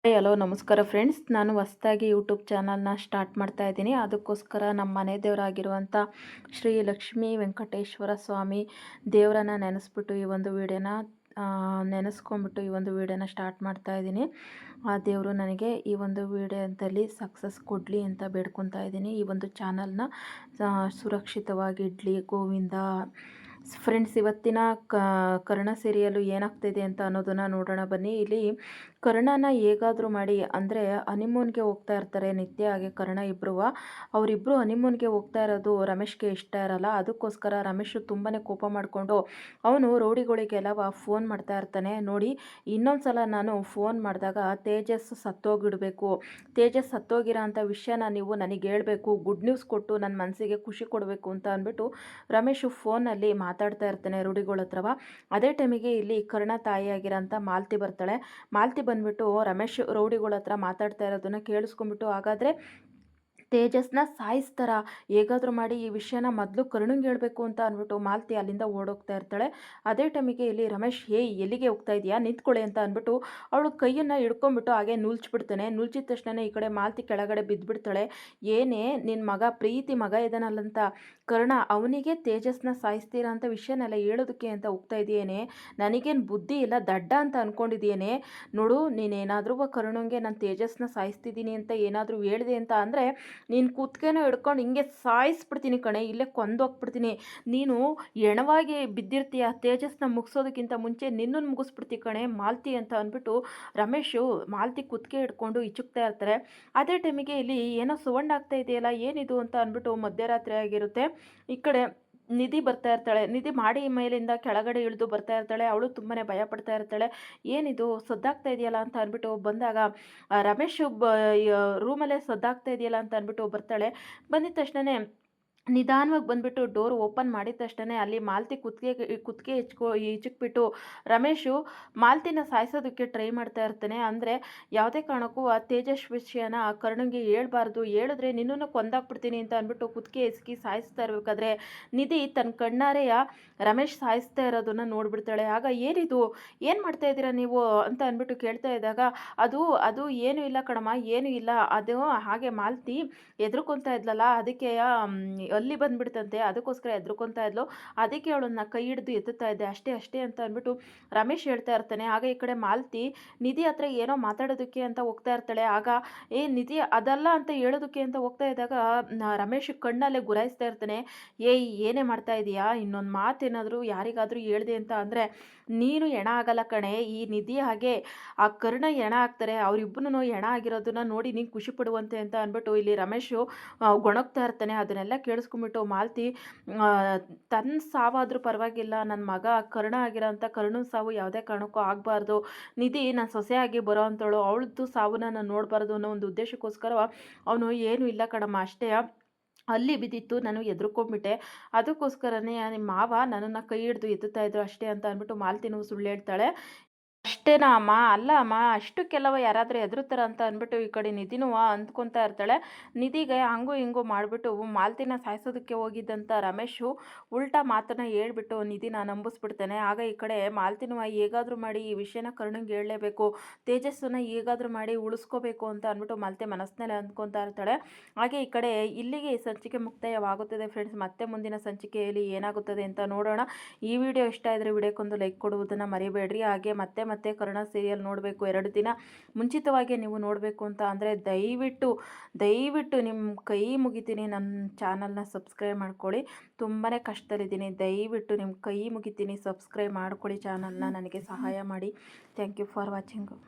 Hello ನಮಸ್ಕಾರ friends. ನಾನು ಹೊಸದಾಗಿ ಯೂಟ್ಯೂಬ್ ಚಾನಲ್ನ ಸ್ಟಾರ್ಟ್ ಮಾಡ್ತಾ ಇದ್ದೀನಿ. ಅದಕ್ಕೋಸ್ಕರ ನಮ್ಮ ಮನೆ ದೇವರಾಗಿರುವಂಥ ಶ್ರೀ ಲಕ್ಷ್ಮೀ ವೆಂಕಟೇಶ್ವರ ಸ್ವಾಮಿ ದೇವರನ್ನ ನೆನೆಸ್ಬಿಟ್ಟು ಈ ಒಂದು ವಿಡಿಯೋನ ನೆನೆಸ್ಕೊಂಡ್ಬಿಟ್ಟು ಈ ಒಂದು ವಿಡಿಯೋನ ಸ್ಟಾರ್ಟ್ ಮಾಡ್ತಾ ಇದ್ದೀನಿ. ಆ ದೇವರು ನನಗೆ ಈ ಒಂದು ವಿಡಿಯೋದಲ್ಲಿ ಸಕ್ಸಸ್ ಕೊಡಲಿ ಅಂತ ಬೇಡ್ಕೊತಾ ಇದ್ದೀನಿ. ಈ ಒಂದು ಚಾನಲ್ನ ಸುರಕ್ಷಿತವಾಗಿ ಇಡಲಿ ಗೋವಿಂದ. ಫ್ರೆಂಡ್ಸ್, ಇವತ್ತಿನ ಕರ್ಣ ಸೀರಿಯಲು ಏನಾಗ್ತಿದೆ ಅಂತ ಅನ್ನೋದನ್ನು ನೋಡೋಣ ಬನ್ನಿ. ಇಲ್ಲಿ ಕರ್ಣನ ಹೇಗಾದರೂ ಮಾಡಿ, ಅಂದರೆ ಹನಿಮೂನ್ಗೆ ಹೋಗ್ತಾ ಇರ್ತಾರೆ ನಿತ್ಯ ಹಾಗೆ ಕರ್ಣ ಇಬ್ಬರು. ಅವರಿಬ್ಬರು ಹನಿಮೂನ್ಗೆ ಹೋಗ್ತಾ ಇರೋದು ರಮೇಶ್ಗೆ ಇಷ್ಟ ಇರಲ್ಲ. ಅದಕ್ಕೋಸ್ಕರ ರಮೇಶ್ ತುಂಬಾ ಕೋಪ ಮಾಡಿಕೊಂಡು ಅವನು ರೌಡಿಗಳಿಗೆಲ್ಲವ ಫೋನ್ ಮಾಡ್ತಾ ಇರ್ತಾನೆ. ನೋಡಿ, ಇನ್ನೊಂದು ಸಲ ನಾನು ಫೋನ್ ಮಾಡಿದಾಗ ತೇಜಸ್ ಸತ್ತೋಗಿಡಬೇಕು, ತೇಜಸ್ ಸತ್ತೋಗಿರೋ ಅಂಥ ವಿಷಯನ ನೀವು ನನಗೆ ಹೇಳಬೇಕು, ಗುಡ್ ನ್ಯೂಸ್ ಕೊಟ್ಟು ನನ್ನ ಮನಸ್ಸಿಗೆ ಖುಷಿ ಕೊಡಬೇಕು ಅಂತ ಅಂದ್ಬಿಟ್ಟು ರಮೇಶ್ ಫೋನಲ್ಲಿ ಮಾತಾಡ್ತಾ ಇರ್ತಾನೆ ರೂಢಿಗಳ ಹತ್ರವ. ಅದೇ ಟೈಮಿಗೆ ಇಲ್ಲಿ ಕರ್ಣ ತಾಯಿಯಾಗಿರೋಂಥ ಮಾಲತಿ ಬರ್ತಾಳೆ. ಮಾಲತಿ ಬಂದ್ಬಿಟ್ಟು ರಮೇಶ್ ರೌಡಿಗಳ ಹತ್ರ ಮಾತಾಡ್ತಾ ಇರೋದನ್ನ ಕೇಳಿಸ್ಕೊಂಡ್ಬಿಟ್ಟು, ಹಾಗಾದರೆ ತೇಜಸ್ನ ಸಾಯಿಸ್ತಾರ, ಹೇಗಾದರೂ ಮಾಡಿ ಈ ವಿಷಯನ ಮೊದಲು ಕರ್ಣಂಗೆ ಹೇಳಬೇಕು ಅಂತ ಅಂದ್ಬಿಟ್ಟು ಮಾಲತಿ ಅಲ್ಲಿಂದ ಓಡೋಗ್ತಾ ಇರ್ತಾಳೆ. ಅದೇ ಟೈಮಿಗೆ ಇಲ್ಲಿ ರಮೇಶ್, ಎಲ್ಲಿಗೆ ಹೋಗ್ತಾ ಇದೆಯಾ, ನಿಂತ್ಕೊಳ್ಳಿ ಅಂತ ಅಂದ್ಬಿಟ್ಟು ಅವಳು ಕೈಯನ್ನು ಹಿಡ್ಕೊಂಡ್ಬಿಟ್ಟು ಹಾಗೆ ನುಲ್ಚ್ಬಿಡ್ತಾನೆ. ನುಲ್ಚಿದ ತಕ್ಷಣ ಈ ಕಡೆ ಮಾಲತಿ ಕೆಳಗಡೆ ಬಿದ್ದುಬಿಡ್ತಾಳೆ. ಏನೇ ನಿನ್ನ ಮಗ ಪ್ರೀತಿ ಮಗ ಇದಾನಲ್ಲಂತ ಕರ್ಣ, ಅವನಿಗೆ ತೇಜಸ್ನ ಸಾಯಿಸ್ತೀರಾ ಅಂತ ವಿಷಯನೆಲ್ಲ ಹೇಳೋದಕ್ಕೆ ಅಂತ ಹೋಗ್ತಾ ಇದೆಯೇನೆ, ನನಗೇನು ಬುದ್ಧಿ ಇಲ್ಲ ದಡ್ಡ ಅಂತ ಅಂದ್ಕೊಂಡಿದ್ದೇನೆ. ನೋಡು, ನೀನೇನಾದರೂ ಕರ್ಣಂಗೆ ನಾನು ತೇಜಸ್ನ ಸಾಯಿಸ್ತಿದ್ದೀನಿ ಅಂತ ಏನಾದರೂ ಹೇಳಿದೆ ಅಂತ ಅಂದರೆ ನೀನು ಕೂತ್ಕೆನೋ ಹಿಡ್ಕೊಂಡು ಹಿಂಗೆ ಸಾಯಿಸ್ಬಿಡ್ತೀನಿ ಕಣೆ, ಇಲ್ಲೇ ಕೊಂದೋಗ್ಬಿಡ್ತೀನಿ. ನೀನು ಎಣವಾಗಿ ಬಿದ್ದಿರ್ತೀಯ, ತೇಜಸ್ನ ಮುಗಿಸೋದಕ್ಕಿಂತ ಮುಂಚೆ ನಿನ್ನನ್ನು ಮುಗಿಸ್ಬಿಡ್ತಿ ಕಣೆ ಮಾಲತಿ ಅಂತ ಅಂದ್ಬಿಟ್ಟು ರಮೇಶು ಮಾಲತಿ ಕುತ್ತಿಗೆ ಹಿಡ್ಕೊಂಡು ಇಚ್ಚುಕ್ತಾ ಇರ್ತಾರೆ. ಅದೇ ಟೈಮಿಗೆ ಇಲ್ಲಿ ಏನೋ ಸೌಂಡ್ ಆಗ್ತಾ ಇದೆಯಲ್ಲ, ಏನಿದು ಅಂತ ಅಂದ್ಬಿಟ್ಟು ಮಧ್ಯರಾತ್ರಿ ಆಗಿರುತ್ತೆ. ಈ ಕಡೆ ನಿಧಿ ಬರ್ತಾ ಇರ್ತಾಳೆ. ನಿಧಿ ಮಾಡಿ ಮೇಲಿಂದ ಕೆಳಗಡೆ ಇಳಿದು ಬರ್ತಾ ಇರ್ತಾಳೆ. ಅವಳು ತುಂಬಾ ಭಯ ಪಡ್ತಾ ಇರ್ತಾಳೆ. ಏನಿದು ಸದ್ದಾಗ್ತಾ ಇದೆಯಲ್ಲ ಅಂತ ಅಂದ್ಬಿಟ್ಟು ಬಂದಾಗ ರಮೇಶ್ ರೂಮಲ್ಲೇ ಸದ್ದಾಗ್ತಾ ಇದೆಯಲ್ಲ ಅಂತ ಅಂದ್ಬಿಟ್ಟು ಬರ್ತಾಳೆ. ಬಂದಿದ ತಕ್ಷಣನೇ ನಿಧಾನವಾಗಿ ಬಂದುಬಿಟ್ಟು ಡೋರ್ ಓಪನ್ ಮಾಡಿದ ತಕ್ಷಣ ಅಲ್ಲಿ ಮಾಲತಿ ಕುತ್ತಿಗೆ ಈಚಕ್ಬಿಟ್ಟು ರಮೇಶು ಮಾಲತಿನ ಸಾಯಿಸೋದಕ್ಕೆ ಟ್ರೈ ಮಾಡ್ತಾ ಇರ್ತಾನೆ. ಅಂದರೆ ಯಾವುದೇ ಕಾರಣಕ್ಕೂ ಆ ತೇಜಸ್ ವಿಷಯನ ಕರ್ಣಂಗೆ ಹೇಳ್ಬಾರ್ದು, ಹೇಳಿದ್ರೆ ನಿನ್ನನ್ನು ಕೊಂದಾಕ್ಬಿಡ್ತೀನಿ ಅಂತ ಅಂದ್ಬಿಟ್ಟು ಕುತ್ತಿಗೆ ಎಸ್ಕಿ ಸಾಯಿಸ್ತಾ ಇರಬೇಕಾದ್ರೆ ನಿಧಿ ತನ್ನ ಕಣ್ಣಾರೆಯ ರಮೇಶ್ ಸಾಯಿಸ್ತಾ ಇರೋದನ್ನು ನೋಡ್ಬಿಡ್ತಾಳೆ. ಆಗ ಏನಿದು, ಏನು ಮಾಡ್ತಾ ಇದ್ದೀರಾ ನೀವು ಅಂತ ಅಂದ್ಬಿಟ್ಟು ಕೇಳ್ತಾ ಇದ್ದಾಗ ಅದು ಏನೂ ಇಲ್ಲ ಕಣಮ್ಮ, ಏನೂ ಇಲ್ಲ, ಅದು ಹಾಗೆ ಮಾಲತಿ ಎದ್ರುಕೊಂತಾ ಇದ್ಲಲ್ಲ, ಅದಕ್ಕೆ ಅಲ್ಲಿ ಬಂದುಬಿಡ್ತಂತೆ, ಅದಕ್ಕೋಸ್ಕರ ಎದ್ರುಕೊಂತಾ ಇದ್ಲು, ಅದಕ್ಕೆ ಅವಳನ್ನ ಕೈ ಹಿಡಿದು ಎತ್ತುತ್ತಾ ಇದ್ದೆ ಅಷ್ಟೇ ಅಂತ ಅಂದ್ಬಿಟ್ಟು ರಮೇಶ್ ಹೇಳ್ತಾ ಇರ್ತಾನೆ. ಆಗ ಈ ಕಡೆ ಮಾಲತಿ ನಿಧಿ ಹತ್ರ ಏನೋ ಮಾತಾಡೋದಕ್ಕೆ ಅಂತ ಹೋಗ್ತಾ ಇರ್ತಾಳೆ. ಆಗ ನಿಧಿ ಅದಲ್ಲ ಅಂತ ಹೇಳೋದಕ್ಕೆ ಅಂತ ಹೋಗ್ತಾ ಇದ್ದಾಗ ರಮೇಶ್ ಕಣ್ಣಲ್ಲೇ ಗುರಾಯಿಸ್ತಾ ಇರ್ತಾನೆ. ಏನೇ ಮಾಡ್ತಾ ಇದೀಯಾ, ಇನ್ನೊಂದು ಮಾತೇನಾದರೂ ಯಾರಿಗಾದರೂ ಹೇಳ್ದೆ ಅಂತ ಅಂದರೆ ನೀನು ಹೆಣ ಆಗಲ್ಲ ಕಣೆ, ಈ ನಿಧಿ ಹಾಗೆ ಆ ಕರ್ಣ ಹೆಣ ಆಗ್ತಾರೆ, ಅವರಿಬ್ಬರೂ ಹೆಣ ಆಗಿರೋದನ್ನ ನೋಡಿ ನೀನು ಖುಷಿ ಪಡುವಂತೆ ಅಂತ ಅಂದ್ಬಿಟ್ಟು ಇಲ್ಲಿ ರಮೇಶು ಗೊಣಗ್ತಾ ಇರ್ತಾನೆ. ಅದನ್ನೆಲ್ಲ ಕೇಳಿಸ್ಕೊಂಡ್ಬಿಟ್ಟು ಮಾಲತಿ, ತನ್ನ ಸಾವಾದರೂ ಪರವಾಗಿಲ್ಲ, ನನ್ನ ಮಗ ಕರ್ಣ ಆಗಿರೋಂಥ ಕರ್ಣನ ಸಾವು ಯಾವುದೇ ಕಾರಣಕ್ಕೂ ಆಗಬಾರ್ದು, ನಿಧಿ ನಾನು ಸೊಸೆಯಾಗಿ ಬರೋ ಅಂಥವಳು, ಅವಳದ್ದು ಸಾವನ್ನ ನಾನು ನೋಡಬಾರ್ದು ಅನ್ನೋ ಒಂದು ಉದ್ದೇಶಕ್ಕೋಸ್ಕರ ಅವನು ಏನೂ ಇಲ್ಲ ಕಣಮ್ಮ, ಅಷ್ಟೇ ಅಲ್ಲಿ ಬಿದ್ದಿತ್ತು, ನಾನು ಎದ್ರುಕೊಂಡ್ಬಿಟ್ಟೆ, ಅದಕ್ಕೋಸ್ಕರನೇ ನಿಮ್ಮ ಮಾವ ನನ್ನನ್ನು ಕೈ ಹಿಡಿದು ಎತ್ತುತ್ತಾ ಇದ್ರು ಅಷ್ಟೇ ಅಂತ ಅಂದ್ಬಿಟ್ಟು ಮಾಲತಿನೂ ಸುಳ್ಳು ಹೇಳ್ತಾಳೆ. ಅಷ್ಟೇನಾ ಅಮ್ಮ, ಅಲ್ಲ ಅಮ್ಮ, ಅಷ್ಟಕ್ಕೆಲ್ಲವ ಯಾರಾದರೂ ಹೆದರುತ್ತಾರ ಅಂತ ಅಂದ್ಬಿಟ್ಟು ಈ ಕಡೆ ನಿಧಿನೂ ಅಂದ್ಕೊತಾ ಇರ್ತಾಳೆ. ನಿಧಿಗೆ ಹಂಗೂ ಹಿಂಗೂ ಮಾಡಿಬಿಟ್ಟು ಮಾಲತಿನ ಸಾಯಿಸೋದಕ್ಕೆ ಹೋಗಿದ್ದಂಥ ರಮೇಶು ಉಲ್ಟಾ ಮಾತನ್ನು ಹೇಳ್ಬಿಟ್ಟು ನಿಧಿನ ನಂಬಿಸ್ಬಿಡ್ತಾನೆ. ಆಗ ಈ ಕಡೆ ಮಾಲತಿನೂ ಹೇಗಾದರೂ ಮಾಡಿ ಈ ವಿಷಯನ ಕರ್ಣಂಗೆ ಹೇಳಲೇಬೇಕು, ತೇಜಸ್ಸನ್ನು ಹೇಗಾದರೂ ಮಾಡಿ ಉಳಿಸ್ಕೋಬೇಕು ಅಂತ ಅಂದ್ಬಿಟ್ಟು ಮಾಲತಿ ಮನಸ್ಸಿನಲ್ಲಿ ಅಂದ್ಕೊತಾ ಇರ್ತಾಳೆ. ಹಾಗೆ ಈ ಕಡೆ ಇಲ್ಲಿಗೆ ಈ ಸಂಚಿಕೆ ಮುಕ್ತಾಯವಾಗುತ್ತದೆ ಫ್ರೆಂಡ್ಸ್. ಮತ್ತೆ ಮುಂದಿನ ಸಂಚಿಕೆಯಲ್ಲಿ ಏನಾಗುತ್ತದೆ ಅಂತ ನೋಡೋಣ. ಈ ವಿಡಿಯೋ ಇಷ್ಟ ಇದ್ದರೆ ವಿಡಿಯೋಕ್ಕೊಂದು ಲೈಕ್ ಕೊಡುವುದನ್ನು ಮರಿಬೇಡ್ರಿ. ಹಾಗೆ ಮತ್ತೆ ಕರ್ಣ ಸೀರಿಯಲ್ ನೋಡಬೇಕು, 2 ದಿನ ಮುಂಚಿತವಾಗಿ ನೀವು ನೋಡಬೇಕು ಅಂತ ಅಂದರೆ ದಯವಿಟ್ಟು ನಿಮ್ಮ ಕೈ ಮುಗಿತೀನಿ, ನನ್ನ ಚಾನಲ್ನ ಸಬ್ಸ್ಕ್ರೈಬ್ ಮಾಡ್ಕೊಳ್ಳಿ. ತುಂಬಾ ಕಷ್ಟದಲ್ಲಿದ್ದೀನಿ, ದಯವಿಟ್ಟು ನಿಮ್ಮ ಕೈ ಮುಗಿತೀನಿ, ಸಬ್ಸ್ಕ್ರೈಬ್ ಮಾಡ್ಕೊಳ್ಳಿ ಚಾನಲ್ನ, ನನಗೆ ಸಹಾಯ ಮಾಡಿ. Thank you for watching.